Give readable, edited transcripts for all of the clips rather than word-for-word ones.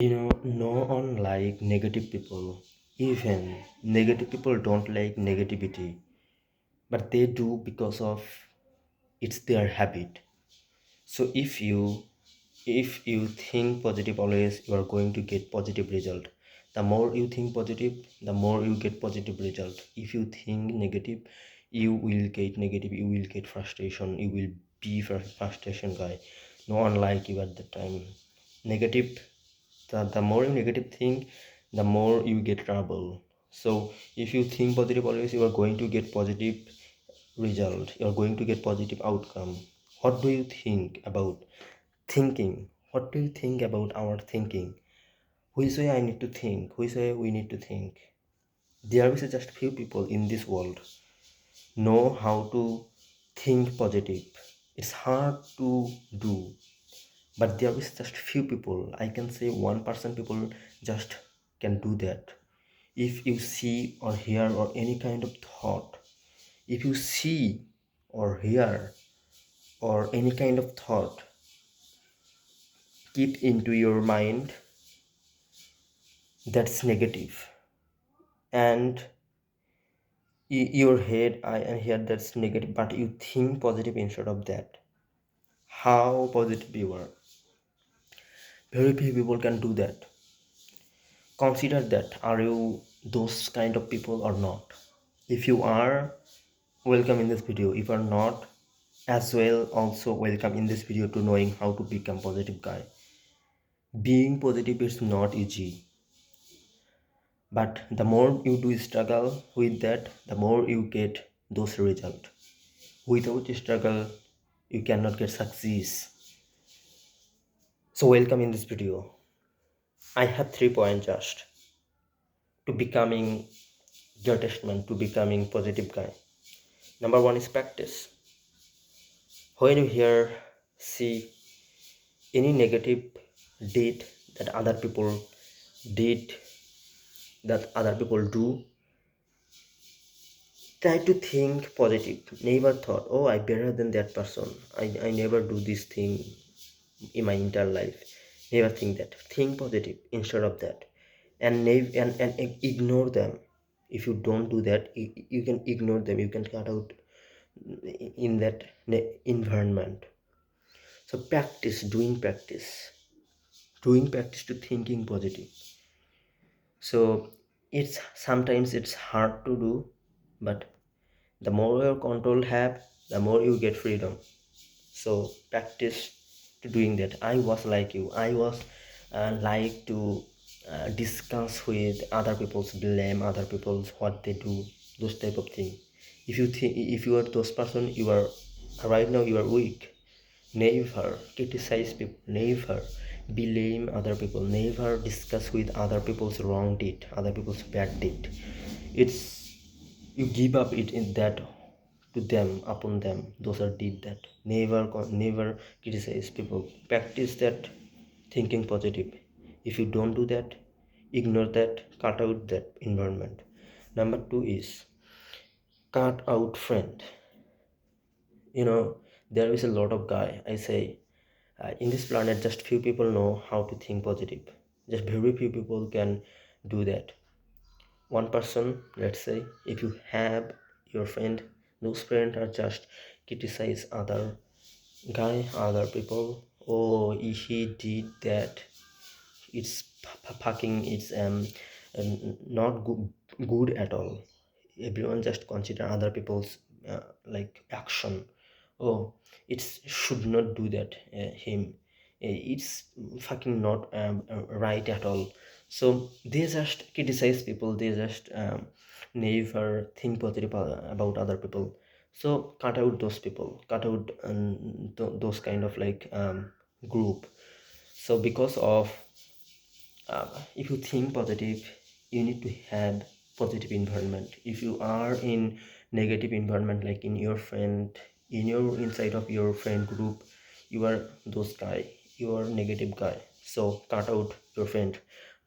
No one like negative people. Even negative people don't like negativity, but they do because of it's their habit. So if you think positive always, you are going to get positive result. The more you think positive, the more you get positive result. If you think negative, you will get negative, you will get frustration, you will be frustration guy. No one like you at the time. Negative, the more you negative think, the more you get trouble. So if you think positive always, you are going to get positive result, you are going to get positive outcome. What do you think about thinking? What do you think about our thinking? Which way I need to think, which way we need to think? There is just few people in this world know how to think positive. It's hard to do, but there is just few people, I can say 1% people just can do that. If you see or hear or any kind of thought, if you see or hear or any kind of thought keep into your mind that's negative, and your head I hear that's negative, but you think positive instead of that, how positive you are. Very few people can do that. Consider that, are you those kind of people or not? If you are, welcome in this video. If you are not, as well, also welcome in this video to knowing how to become positive guy. Being positive is not easy, but the more you do struggle with that, the more you get those results. Without struggle, you cannot get success. So welcome in this video. I have 3 points just to becoming your testament, to becoming positive guy. Number one is practice. When you hear, see any negative deed that other people did, that other people do, try to think positive. Never thought, oh, I better than that person. I never do this thing in my entire life. Never think that. Think positive instead of that. And ignore them. If you don't do that, you can ignore them. You can cut out in that environment. So doing practice to thinking positive. So it's sometimes it's hard to do, but the more your control have, the more you get freedom. So practice to doing that. I was like you, I was like to discuss with other people's blame, other people's what they do, those type of thing. If you think, if you are those person, you are right now, you are weak. Never criticize people, never blame other people, never discuss with other people's wrong deed, other people's bad deed. It's, you give up it in that to them, upon them, those are did that. Never criticize people. Practice that thinking positive. If you don't do that, ignore that, cut out that environment. Number two is cut out friend. There is a lot of guy, I say, in this planet just few people know how to think positive. Just very few people can do that. One person, let's say, if you have your friend, those friends are just criticize other guy, other people. Oh, he did that, it's fucking, it's not good at all. Everyone just consider other people's like action. Oh, it's should not do that, him, it's fucking not right at all. So they just criticize people, they just never think positive about other people. So cut out those people, cut out those kind of like group. So because of if you think positive, you need to have positive environment. If you are in negative environment, like in your friend, in your inside of your friend group, you are those guy, you are negative guy. So cut out your friend.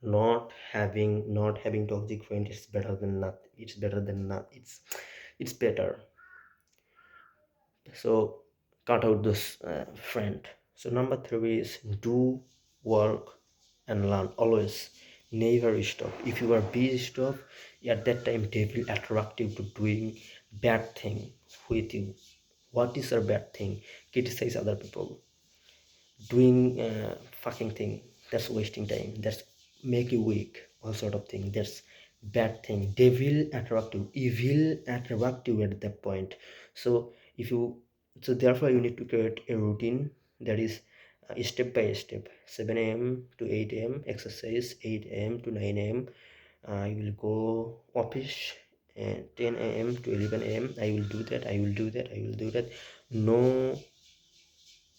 Not having toxic friend is better than not, it's better than not, it's better. So cut out this friend. So number three is do work and learn always. Never stop. If you are busy stop, at that time they will attract you to doing bad thing with you. What is a bad thing? Criticize other people, doing fucking thing, that's wasting time, that's make you weak, all sort of thing, that's bad thing. They will attract you, evil attract you at that point. So if you, so therefore you need to create a routine that is step by step. 7 a.m. to 8 a.m. exercise, 8 a.m. to 9 a.m. I will go office, and 10 a.m. to 11 a.m. I will do that, I will do that, I will do that. No,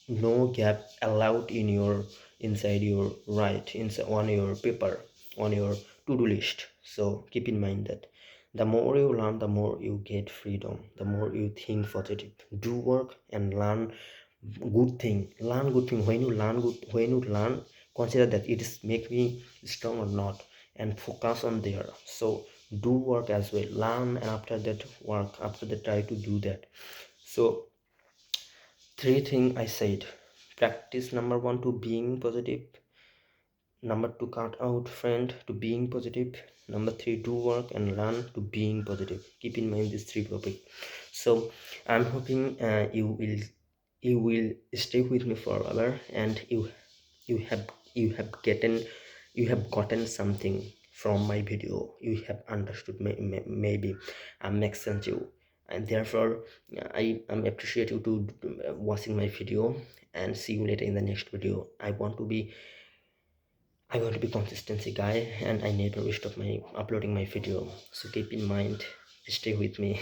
no gap allowed in your, inside your right, inside on your paper, on your to-do list. So keep in mind that the more you learn, the more you get freedom, the more you think positive. Do work and learn good thing, learn good thing. When you learn good, when you learn, consider that it is make me strong or not, and focus on there. So do work as well, learn, and after that work, after that try to do that. So three thing I said: practice number one to being positive, number two cut out friend to being positive, number three do work and learn to being positive. Keep in mind these three topics. So I'm hoping you will stay with me forever, and you have, you have gotten, you have gotten something from my video, you have understood, maybe make sense to you. And therefore I am appreciate you to watching my video, and see you later in the next video. I want to be consistency guy, and I never stop my uploading my video. So keep in mind, stay with me.